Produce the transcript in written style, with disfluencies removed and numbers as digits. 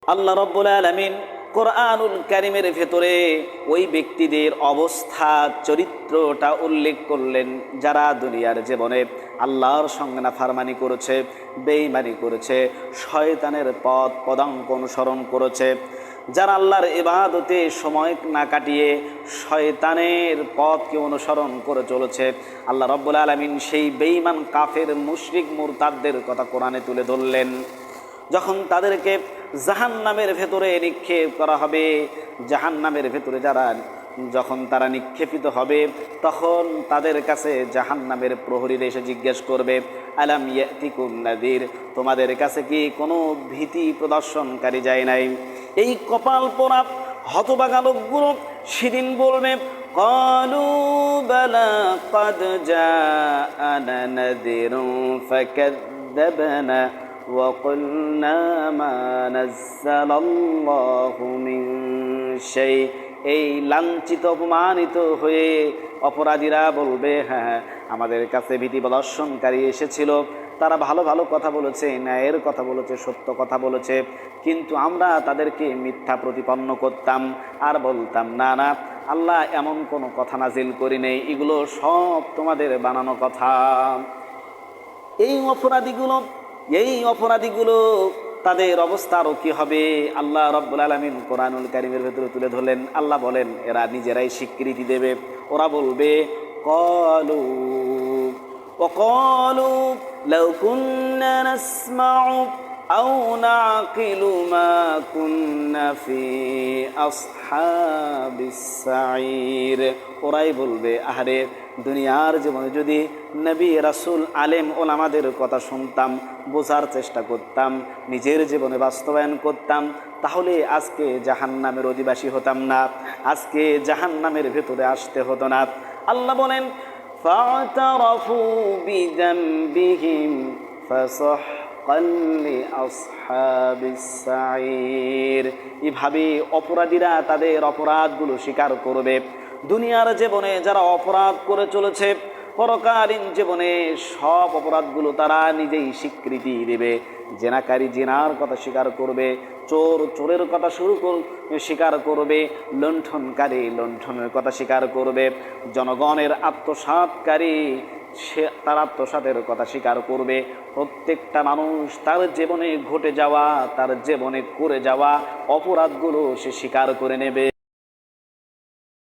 আল্লাহ রাব্বুল আলামিন কোরআনুল কারীমের ভেতরে ওই ব্যক্তিদের অবস্থা চরিত্রটা উল্লেখ করলেন যারা দুনিয়ার জীবনে আল্লাহর সঙ্গে নাফরমানি করেছে, বেঈমানি করেছে, শয়তানের পথ পদাঙ্ক অনুসরণ করেছে, যারা আল্লাহর ইবাদতে সময় না কাটিয়ে শয়তানের পথকে অনুসরণ করে চলেছে। আল্লাহ রাব্বুল আলামিন সেই বেঈমান কাফের মুশরিক মুরতাদদের কথা কোরআনে তুলে ধরলেন। যখন তাদেরকে জাহান্নামের ভেতরে নিক্ষেপ করা হবে, জাহান্নামের ভেতরে যখন তারা নিক্ষেপিত হবে, তখন তাদের কাছে জাহান্নামের প্রহরীরা এসে জিজ্ঞেস করবে, আলাম ইয়াতিকুম নাযীর, তোমাদের কাছে কি কোনো ভীতি প্রদর্শনকারী যায় নাই? এই কপাল পোড়া হতভাগা লোকগুলো সেদিন বলবে, ক্বালু বালা ক্বাদ জাআনা নাযীরুন ফাকাযযাবনা وَقُلْنَا مَا نَزَّلَ اللَّهُ مِنْ شَيْءٍ। এই লাঞ্ছিত অপমানিত হয়ে অপরাধীরা বলবে, হ্যাঁ, আমাদের কাছে ভীতি প্রদর্শনকারী এসেছিল, তারা ভালো ভালো কথা বলেছে, ন্যায়ের কথা বলেছে, সত্য কথা বলেছে, কিন্তু আমরা তাদেরকে মিথ্যা প্রতিপন্ন করতাম আর বলতাম, না না, আল্লাহ এমন কোনো কথা নাজিল করি নেই, এগুলো সব তোমাদের বানানো কথা। এই অপরাধীগুলো তাদের অবস্থা আরও কী হবে? আল্লাহ রাব্বুল আলামিন কোরআনুল কারীমের ভেতরে তুলে ধরলেন। আল্লাহ বলেন, এরা নিজেরাই স্বীকৃতি দেবে, ওরা বলবে, ক্বালু লাউ কুন্না নাসমাউ আও নাকিলু মা কুন্না ফি আসহাবিস সাঈর। ওরাই বলবে, আহারে, দুনিয়ার জীবনে যদি নবী রাসূল আলেম ওলামাদের কথা শুনতাম, বোঝার চেষ্টা করতাম, নিজের জীবনে বাস্তবায়ন করতাম, তাহলে আজকে জাহান্নামের অধিবাসী হতাম না, আজকে জাহান্নামের ভেতরে আসতে হতো না। আল্লাহ বলেন, ফা'তারাফু বিযামবিহিম ফাসাহকাল লিআসহাবিস সাঈর। এভাবে অপরাধীরা তাদের অপরাধগুলো স্বীকার করবে। দুনিয়ার জীবনে যারা অপরাধ করে চলেছে, পরকালীন জীবনে সব অপরাধগুলো তারা নিজেই স্বীকৃতি দেবে। জেনাকারী জেনার কথা স্বীকার করবে, চোর চোরের কথা স্বীকার করবে, লুণ্ঠনকারী লুণ্ঠনের কথা স্বীকার করবে, জনগণের আত্মসাৎকারী তার আত্মসাতের কথা স্বীকার করবে। প্রত্যেকটা মানুষ তার জীবনে ঘটে যাওয়া, তার জীবনে করে যাওয়া অপরাধগুলো সে স্বীকার করে নেবে।